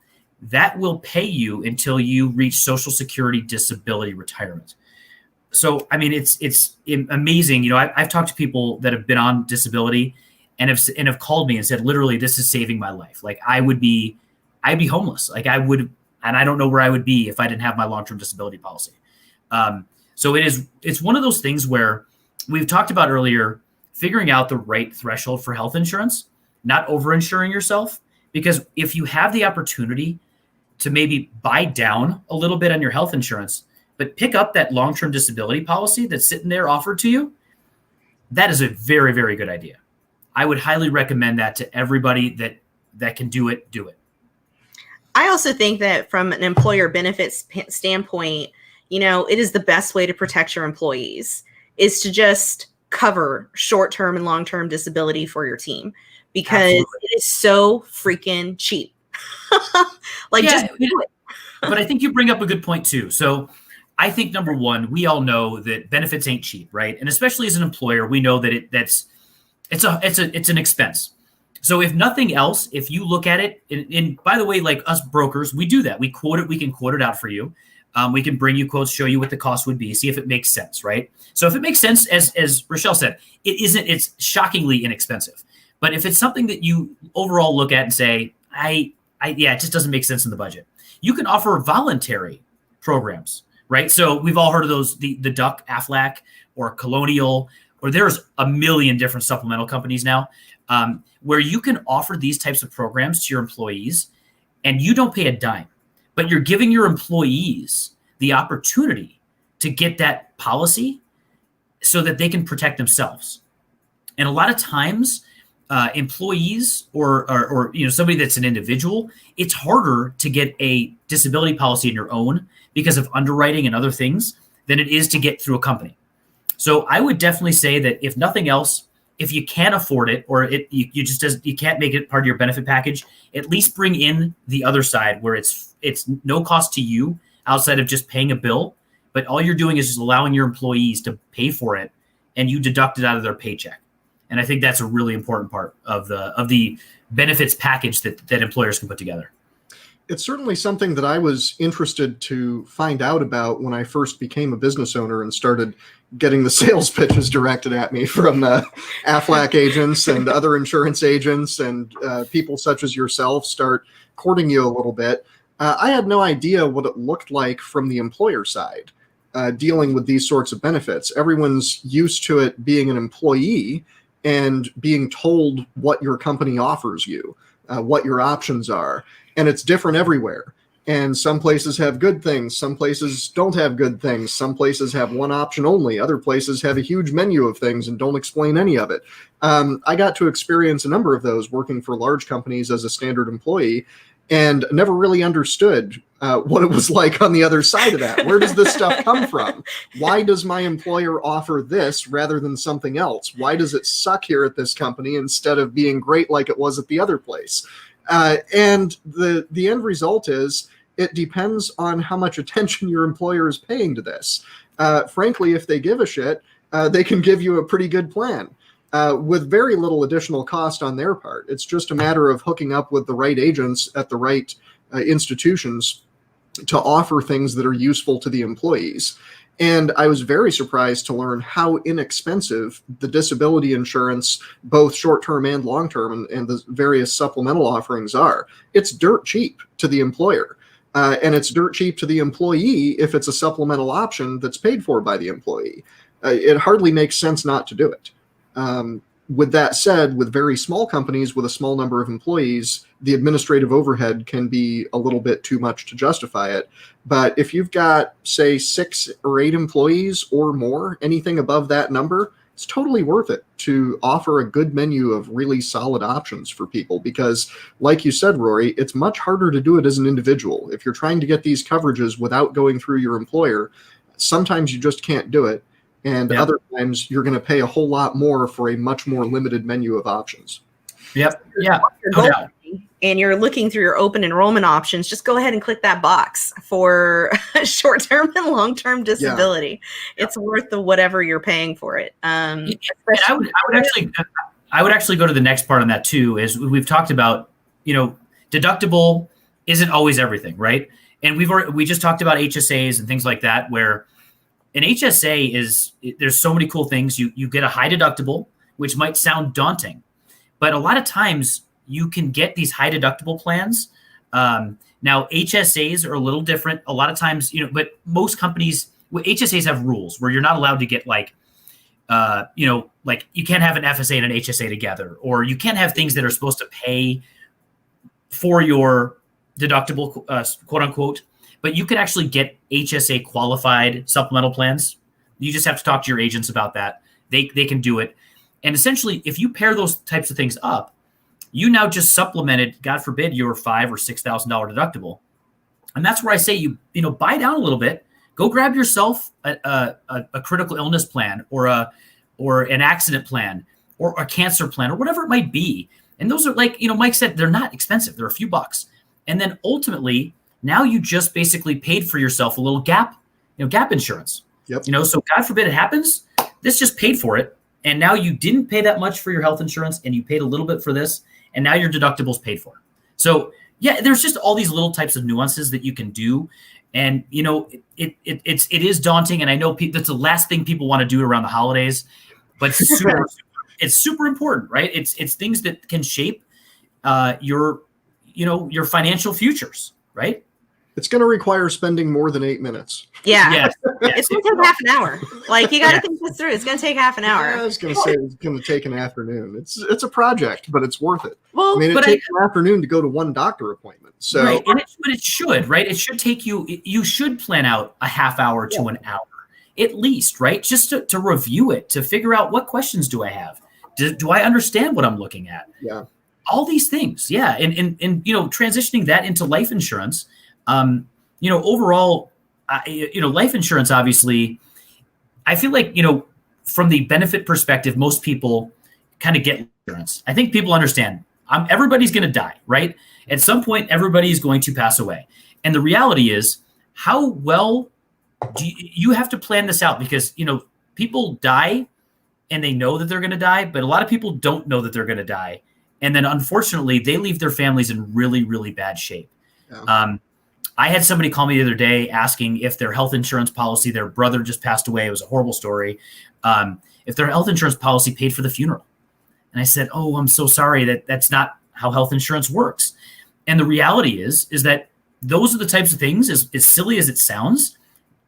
C: that will pay you until you reach Social Security disability retirement. So, I mean, it's amazing. I've talked to people that have been on disability and have called me and said, literally, this is saving my life. Like I'd be homeless. Like and I don't know where I would be if I didn't have my long-term disability policy. So it's one of those things where we've talked about earlier, figuring out the right threshold for health insurance, not over-insuring yourself, because if you have the opportunity to maybe buy down a little bit on your health insurance, but pick up that long-term disability policy that's sitting there offered to you, that is a very, very good idea. I would highly recommend that to everybody that can do it.
A: I also think that from an employer benefits standpoint, it is the best way to protect your employees is to just cover short-term and long-term disability for your team because Absolutely. It is so freaking cheap. Just do it.
C: But I think you bring up a good point too. So I think number one, we all know that benefits ain't cheap, right? And especially as an employer, we know that it's an expense. So if nothing else, if you look at it, and by the way, like us brokers, we do that. We quote it. We can quote it out for you. We can bring you quotes, show you what the cost would be, see if it makes sense, right? So if it makes sense, as Rochelle said, it's shockingly inexpensive. But if it's something that you overall look at and say, it just doesn't make sense in the budget, you can offer voluntary programs, right? So we've all heard of those, the Duck, Aflac, or Colonial, or there's a million different supplemental companies now, where you can offer these types of programs to your employees and you don't pay a dime, but you're giving your employees the opportunity to get that policy so that they can protect themselves. And a lot of times, employees or somebody that's an individual, it's harder to get a disability policy on your own because of underwriting and other things than it is to get through a company. So I would definitely say that if nothing else, if you can't afford it or you can't make it part of your benefit package, at least bring in the other side where it's no cost to you outside of just paying a bill, but all you're doing is just allowing your employees to pay for it, and you deduct it out of their paycheck. And I think that's a really important part of the benefits package that employers can put together.
B: It's certainly something that I was interested to find out about when I first became a business owner and started getting the sales pitches directed at me from Aflac agents and other insurance agents and people such as yourself start courting you a little bit. I had no idea what it looked like from the employer side, dealing with these sorts of benefits. Everyone's used to it being an employee and being told what your company offers you, what your options are. And it's different everywhere. And some places have good things. Some places don't have good things. Some places have one option only. Other places have a huge menu of things and don't explain any of it. I got to experience a number of those working for large companies as a standard employee and never really understood what it was like on the other side of that. Where does this stuff come from? Why does my employer offer this rather than something else? Why does it suck here at this company instead of being great like it was at the other place? And the end result is it depends on how much attention your employer is paying to this. Frankly, if they give a shit, they can give you a pretty good plan with very little additional cost on their part. It's just a matter of hooking up with the right agents at the right institutions to offer things that are useful to the employees. And I was very surprised to learn how inexpensive the disability insurance, both short-term and long-term, and the various supplemental offerings are. It's dirt cheap to the employer. And it's dirt cheap to the employee if it's a supplemental option that's paid for by the employee. It hardly makes sense not to do it. With that said, with very small companies with a small number of employees, the administrative overhead can be a little bit too much to justify it. But if you've got, say, 6 or 8 employees or more, anything above that number, it's totally worth it to offer a good menu of really solid options for people. Because like you said, Rory, it's much harder to do it as an individual. If you're trying to get these coverages without going through your employer, sometimes you just can't do it. And other times you're going to pay a whole lot more for a much more limited menu of options.
C: Yep. Yeah. No doubt.
A: And you're looking through your open enrollment options, just go ahead and click that box for short-term and long-term disability. Yeah. It's worth the whatever you're paying for it.
C: And I would actually go to the next part on that too. Is we've talked about, deductible isn't always everything, right? And we just talked about HSAs and things like that, where an HSA there's so many cool things. You get a high deductible, which might sound daunting, but a lot of times you can get these high deductible plans. Now HSAs are a little different. A lot of times, but most companies, HSAs have rules where you're not allowed to get like you can't have an FSA and an HSA together, or you can't have things that are supposed to pay for your deductible, quote unquote. But you can actually get HSA qualified supplemental plans. You just have to talk to your agents about that. They can do it. And essentially, if you pair those types of things up, you now just supplemented, God forbid, your $5,000 or $6,000 deductible. And that's where I say buy down a little bit. Go grab yourself a critical illness plan or an accident plan or a cancer plan or whatever it might be. And those are like, Mike said, they're not expensive. They're a few bucks. And then ultimately, now you just basically paid for yourself a little gap insurance.
B: Yep.
C: So God forbid it happens, this just paid for it. And now you didn't pay that much for your health insurance and you paid a little bit for this. And now your deductible's paid for. So yeah, there's just all these little types of nuances that you can do. And, it is daunting. And I know that's the last thing people want to do around the holidays, but it's super important, right? It's things that can shape your financial futures, right?
B: It's going to require spending more than 8 minutes.
A: Yeah.
C: Yes.
A: It's going to take half an hour. Like, you got to think this through. It's going to take half an hour.
B: Yeah, I was going to say it's going to take an afternoon. It's a project, but it's worth it.
A: Well,
B: it takes an afternoon to go to one doctor appointment. So,
C: right. But it should, right? It should take you should plan out a half hour to an hour, at least, right? Just to review it, to figure out what questions do I have? Do I understand what I'm looking at?
B: Yeah.
C: All these things. Yeah. And transitioning that into life insurance, overall, life insurance, obviously, I feel like, from the benefit perspective, most people kind of get insurance. I think people understand everybody's going to die, right? At some point, everybody is going to pass away. And the reality is how well you have to plan this out because, people die and they know that they're going to die, but a lot of people don't know that they're going to die. And then unfortunately they leave their families in really, really bad shape. Yeah. I had somebody call me the other day asking if their health insurance policy, their brother just passed away. It was a horrible story. If their health insurance policy paid for the funeral. And I said, oh, I'm so sorry that's not how health insurance works. And the reality is that those are the types of things, as silly as it sounds,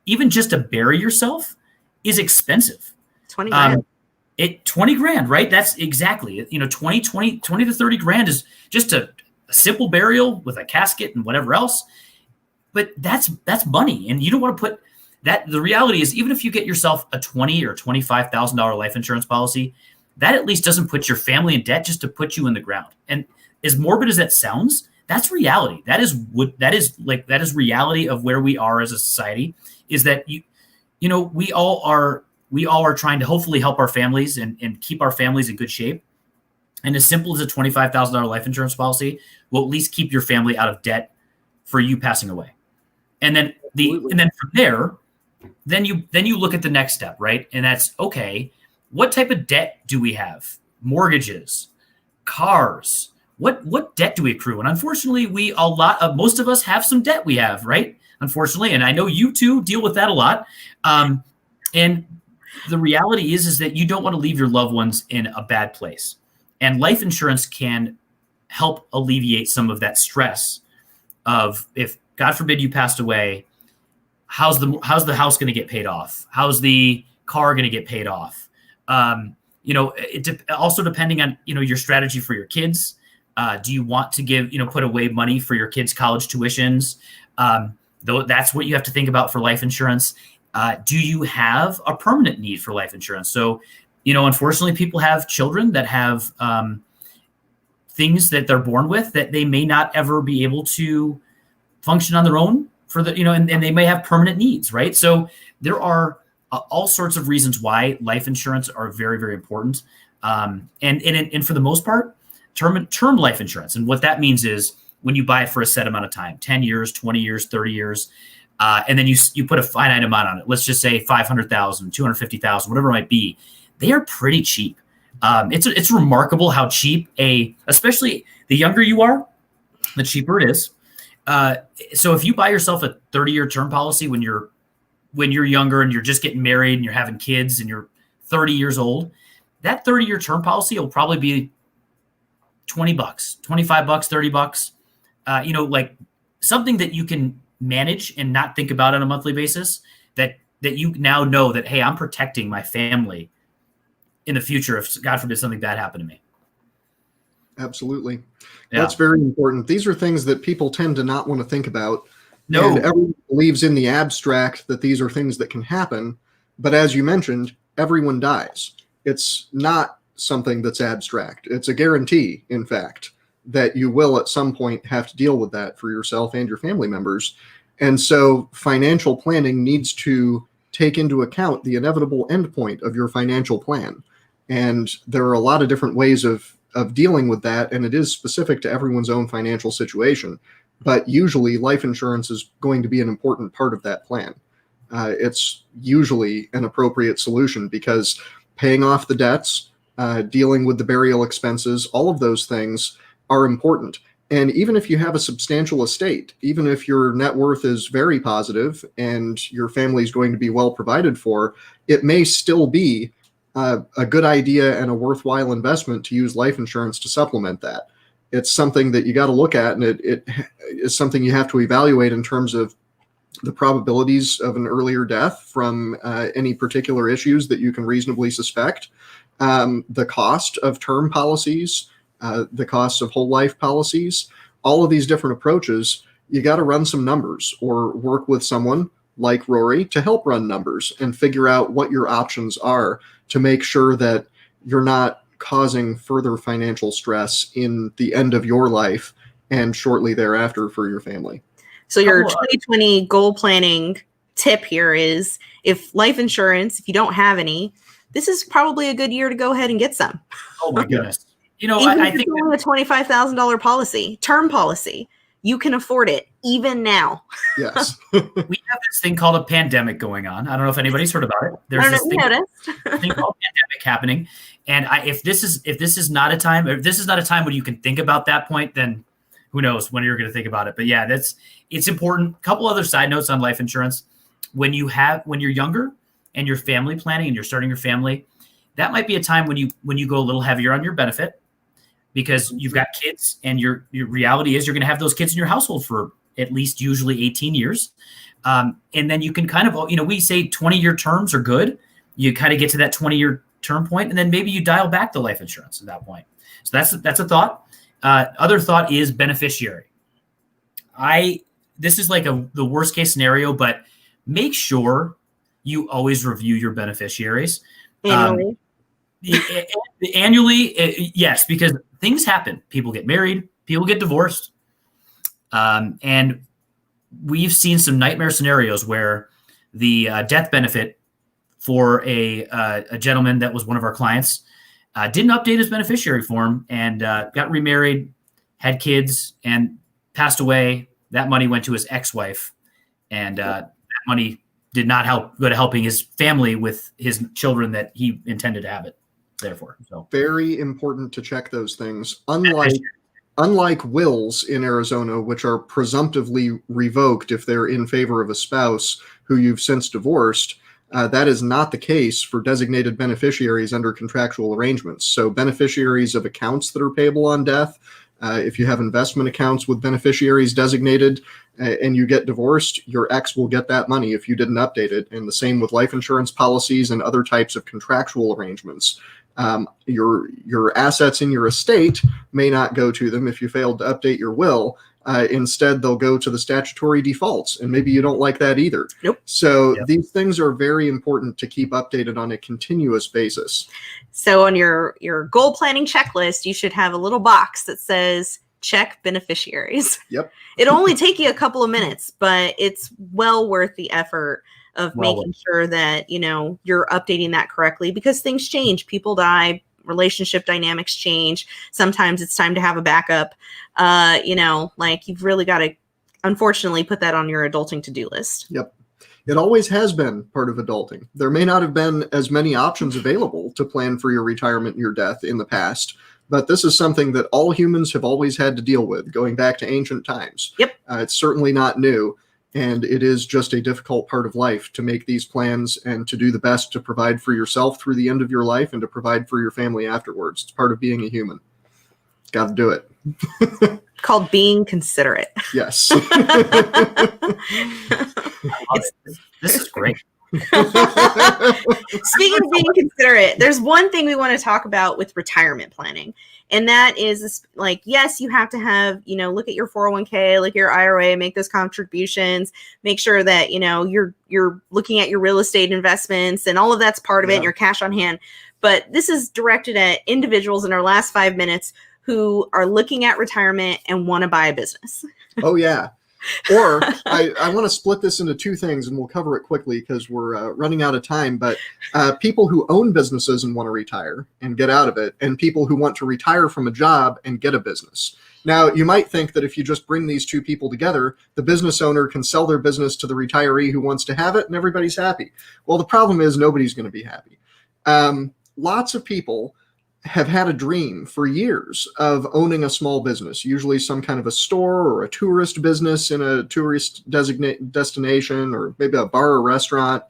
C: even just to bury yourself is expensive.
A: 20 grand.
C: 20 grand, right? That's exactly, 20 to 30 grand is just a simple burial with a casket and whatever else. But that's money. And you don't want to put that. The reality is, even if you get yourself a $20,000 or $25,000 life insurance policy, that at least doesn't put your family in debt just to put you in the ground. And as morbid as that sounds, that's reality. That is reality of where we are as a society, is that we all are trying to hopefully help our families and keep our families in good shape. And as simple as a $25,000 life insurance policy will at least keep your family out of debt for you passing away. And then from there, then you look at the next step, right? And that's, okay, what type of debt do we have? Mortgages, cars, what debt do we accrue? And unfortunately, most of us have some debt we have, right? Unfortunately, and I know you two deal with that a lot. And the reality is that you don't want to leave your loved ones in a bad place. And life insurance can help alleviate some of that stress of, if God forbid you passed away, how's the house going to get paid off? How's the car going to get paid off? Also depending on, your strategy for your kids. Do you want to put away money for your kids' college tuitions? Though that's what you have to think about for life insurance. Do you have a permanent need for life insurance? So, unfortunately, people have children that have things that they're born with that they may not ever be able to function on their own and they may have permanent needs, right? So there are all sorts of reasons why life insurance are very, very important. And for the most part, term life insurance. And what that means is when you buy it for a set amount of time, 10 years, 20 years, 30 years, and then you put a finite amount on it. Let's just say 500,000, 250,000, whatever it might be. They are pretty cheap. It's remarkable how cheap especially the younger you are, the cheaper it is. So if you buy yourself a 30-year term policy when you're younger and you're just getting married and you're having kids and you're 30 years old, that 30-year term policy will probably be $20, $25, $30, like something that you can manage and not think about on a monthly basis, that you now know that, hey, I'm protecting my family in the future if, God forbid, something bad happened to me.
B: Absolutely.
C: Yeah.
B: That's very important. These are things that people tend to not want to think about.
C: No.
B: And everyone believes in the abstract that these are things that can happen. But as you mentioned, everyone dies. It's not something that's abstract. It's a guarantee, in fact, that you will at some point have to deal with that for yourself and your family members. And so financial planning needs to take into account the inevitable endpoint of your financial plan. And there are a lot of different ways of dealing with that, and it is specific to everyone's own financial situation. But usually life insurance is going to be an important part of that plan. It's usually an appropriate solution because paying off the debts, dealing with the burial expenses, all of those things are important. And even if you have a substantial estate, even if your net worth is very positive and your family is going to be well provided for, it may still be a good idea and a worthwhile investment to use life insurance to supplement that. It's something that you got to look at, and it is something you have to evaluate in terms of the probabilities of an earlier death from any particular issues that you can reasonably suspect, the cost of term policies, the cost of whole life policies, all of these different approaches. You got to run some numbers or work with someone like Rory to help run numbers and figure out what your options are to make sure that you're not causing further financial stress in the end of your life and shortly thereafter for your family.
A: So your 2020 goal planning tip here is, if life insurance, if you don't have any, this is probably a good year to go ahead and get some.
C: Oh my goodness.
A: Even I think a $25,000 policy, term policy, You can afford it even now.
B: Yes.
C: We have this thing called a pandemic going on. I don't know if anybody's heard about it. There's this thing called pandemic happening. And if this is not a time when you can think about that point, then who knows when you're going to think about it. But yeah, it's important. A couple other side notes on life insurance. When you're younger and you're family planning and you're starting your family, that might be a time when you go a little heavier on your benefit, because you've got kids, and your reality is you're going to have those kids in your household for at least usually 18 years. And then you can kind of, we say 20-year terms are good. You kind of get to that 20-year term point, and then maybe you dial back the life insurance at that point. So that's a thought. Other thought is beneficiary. This is like the worst case scenario, but make sure you always review your beneficiaries.
A: Annually.
C: Annually, yes, because things happen. People get married, people get divorced. And we've seen some nightmare scenarios where the death benefit for a gentleman that was one of our clients didn't update his beneficiary form, and got remarried, had kids, and passed away. That money went to his ex-wife, and that money did not go to helping his family with his children that he intended to have it there for. So
B: very important to check those things. Unlike wills in Arizona, which are presumptively revoked if they're in favor of a spouse who you've since divorced, that is not the case for designated beneficiaries under contractual arrangements. So beneficiaries of accounts that are payable on death, if you have investment accounts with beneficiaries designated and you get divorced, your ex will get that money if you didn't update it. And the same with life insurance policies and other types of contractual arrangements. Your assets in your estate may not go to them if you failed to update your will. Instead, they'll go to the statutory defaults, and maybe you don't like that either.
A: Nope.
B: So these things are very important to keep updated on a continuous basis.
A: So on your goal planning checklist, you should have a little box that says check beneficiaries.
B: Yep.
A: It'll only take you a couple of minutes, but it's well worth the effort of making sure that, you're updating that correctly, because things change. People die, relationship dynamics change. Sometimes it's time to have a backup. You've really got to, unfortunately, put that on your adulting to-do list.
B: Yep. It always has been part of adulting. There may not have been as many options available to plan for your retirement and your death in the past, but this is something that all humans have always had to deal with, going back to ancient times.
A: Yep.
B: It's certainly not new. And it is just a difficult part of life to make these plans and to do the best to provide for yourself through the end of your life and to provide for your family afterwards. It's part of being a human. Got to do it.
A: Called being considerate.
B: Yes.
C: This is great.
A: Speaking of being considerate, there's one thing we want to talk about with retirement planning. And that is yes, you have to have, look at your 401k, look at your IRA, make those contributions, make sure that, you're looking at your real estate investments, and all of that's part of it, and your cash on hand. But this is directed at individuals in our last 5 minutes who are looking at retirement and want to buy a business.
B: Oh, yeah. Or I want to split this into two things, and we'll cover it quickly because we're running out of time. But people who own businesses and want to retire and get out of it, and people who want to retire from a job and get a business. Now, you might think that if you just bring these two people together, the business owner can sell their business to the retiree who wants to have it, and everybody's happy. Well, the problem is nobody's going to be happy. Lots of people have had a dream for years of owning a small business, usually some kind of a store or a tourist business in a tourist destination, or maybe a bar or restaurant.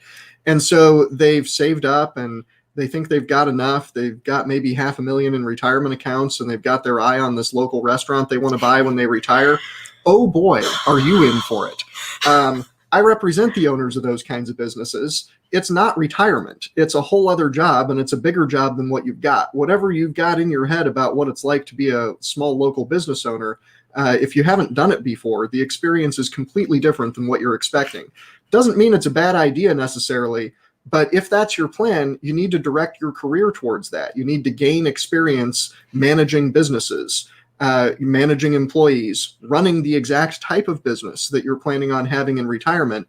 B: And so they've saved up and they think they've got enough. They've got maybe $500,000 in retirement accounts, and they've got their eye on this local restaurant they want to buy when they retire. Oh boy, are you in for it? I represent the owners of those kinds of businesses. It's not retirement. It's a whole other job, and it's a bigger job than what you've got. Whatever you've got in your head about what it's like to be a small local business owner, if you haven't done it before, the experience is completely different than what you're expecting. Doesn't mean it's a bad idea necessarily, but if that's your plan, you need to direct your career towards that. You need to gain experience managing businesses, managing employees, running the exact type of business that you're planning on having in retirement.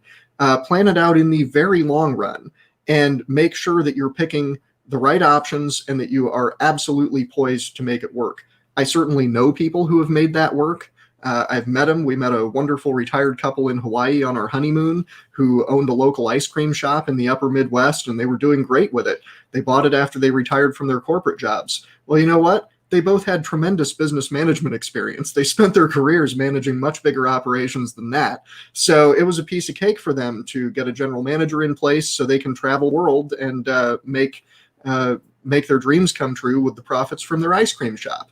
B: Plan it out in the very long run and make sure that you're picking the right options and that you are absolutely poised to make it work. I certainly know people who have made that work. I've met him. We met a wonderful retired couple in Hawaii on our honeymoon who owned a local ice cream shop in the upper Midwest, and they were doing great with it. They bought it after they retired from their corporate jobs. Well, you know what? They both had tremendous business management experience. They spent their careers managing much bigger operations than that. So it was a piece of cake for them to get a general manager in place so they can travel the world and make their dreams come true with the profits from their ice cream shop.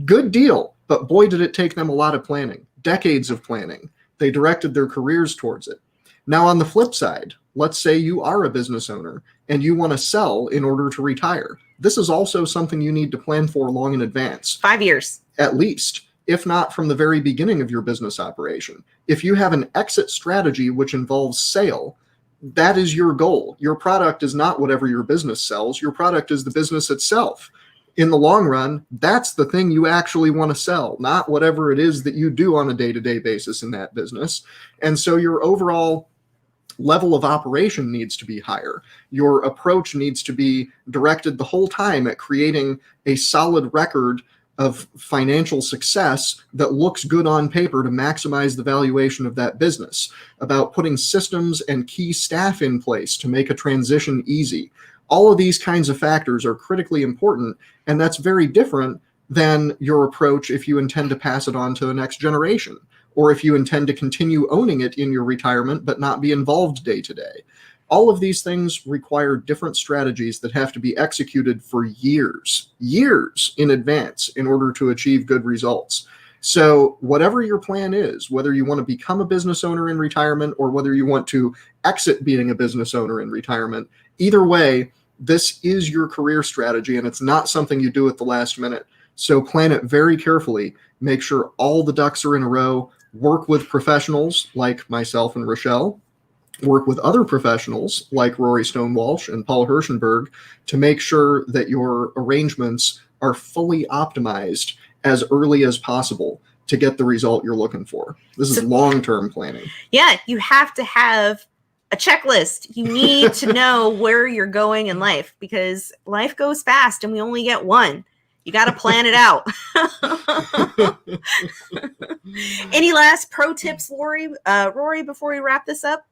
B: Good deal, but boy, did it take them a lot of planning, decades of planning. They directed their careers towards it. Now, on the flip side, let's say you are a business owner and you want to sell in order to retire. This is also something you need to plan for long in advance.
A: 5 years.
B: At least, if not from the very beginning of your business operation. If you have an exit strategy which involves sale, that is your goal. Your product is not whatever your business sells. Your product is the business itself. In the long run, that's the thing you actually want to sell, not whatever it is that you do on a day-to-day basis in that business. And so your overall level of operation needs to be higher. Your approach needs to be directed the whole time at creating a solid record of financial success that looks good on paper to maximize the valuation of that business, about putting systems and key staff in place to make a transition easy. All of these kinds of factors are critically important, and that's very different than your approach if you intend to pass it on to the next generation, or if you intend to continue owning it in your retirement but not be involved day to day. All of these things require different strategies that have to be executed for years in advance in order to achieve good results. So whatever your plan is, whether you want to become a business owner in retirement or whether you want to exit being a business owner in retirement, either way, this is your career strategy and it's not something you do at the last minute. So plan it very carefully. Make sure all the ducks are in a row. Work with professionals like myself and Rochelle. Work with other professionals like Rory Stone-Walsh and Paul Hershenberg to make sure that your arrangements are fully optimized as early as possible to get the result you're looking for. This is long-term planning.
A: Yeah, you have to have a checklist. You need to know where you're going in life because life goes fast and we only get one. You got to plan it out. Any last pro tips, Rory, before we wrap this up?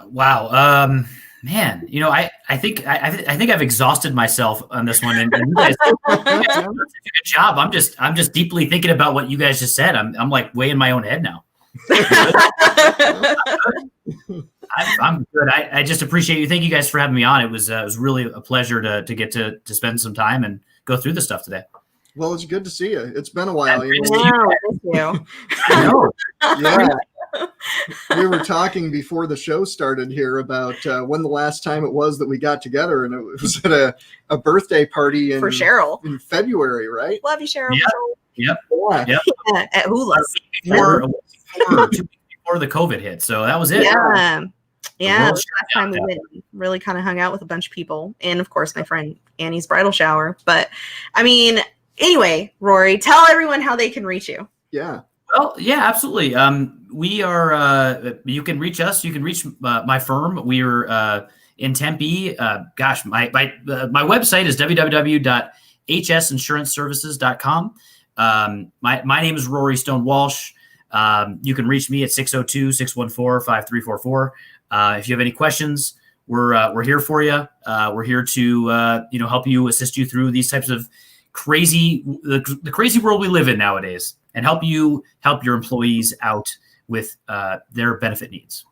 C: Wow. Man, you know, I think I've exhausted myself on this one, and you guys did a good job. I'm just deeply thinking about what you guys just said. I'm like way in my own head now. I'm good. I just appreciate you. Thank you guys for having me on. It was really a pleasure to get to spend some time and go through this stuff today.
B: Well, it's good to see you. It's been a while.
A: Thank you.
C: I know.
B: Yeah. We were talking before the show started here about when the last time it was that we got together, and it was at a birthday party
A: for Cheryl
B: in February, right?
A: Love you, Cheryl.
C: Yep.
A: Yeah, at Hula's.
C: Before the COVID hit, so that was it.
A: Yeah. Last time we went, really kind of hung out with a bunch of people, and of course, my friend Annie's bridal shower. But I mean, anyway, Rory, tell everyone how they can reach you.
B: Yeah.
C: Well, yeah, absolutely. We are. You can reach us. You can reach my firm. We're in Tempe. My website is www.hsinsuranceservices.com. My name is Rory Stone-Walsh. You can reach me at 602-614-5344. If you have any questions, we're here for you. We're here to help you, assist you through these types of the crazy world we live in nowadays, and help your employees out with their benefit needs.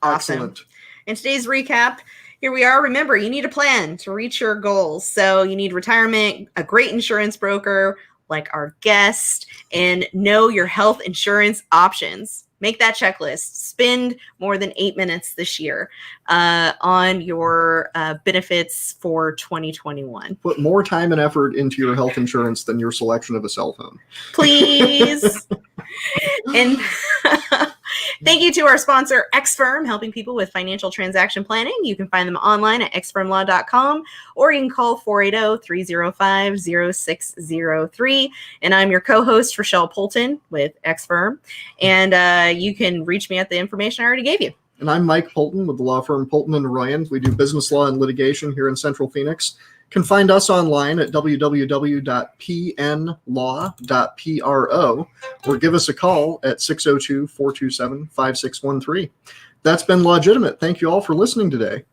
A: Awesome.
B: Excellent.
A: In today's recap, here we are. Remember, you need a plan to reach your goals. So you need retirement, a great insurance broker like our guest, and know your health insurance options. Make that checklist. Spend more than 8 minutes this year on your benefits for 2021.
B: Put more time and effort into your health insurance than your selection of a cell phone.
A: Please. And thank you to our sponsor, X-Firm, helping people with financial transaction planning. You can find them online at xfirmlaw.com, or you can call 480-305-0603. And I'm your co-host, Rochelle Poulton with X-Firm. And you can reach me at the information I already gave you.
B: And I'm Mike Poulton with the law firm Poulton & Royan. We do business law and litigation here in Central Phoenix. can find us online at www.pnlaw.pro or give us a call at 602-427-5613. That's been Lawgitimate. Thank you all for listening today.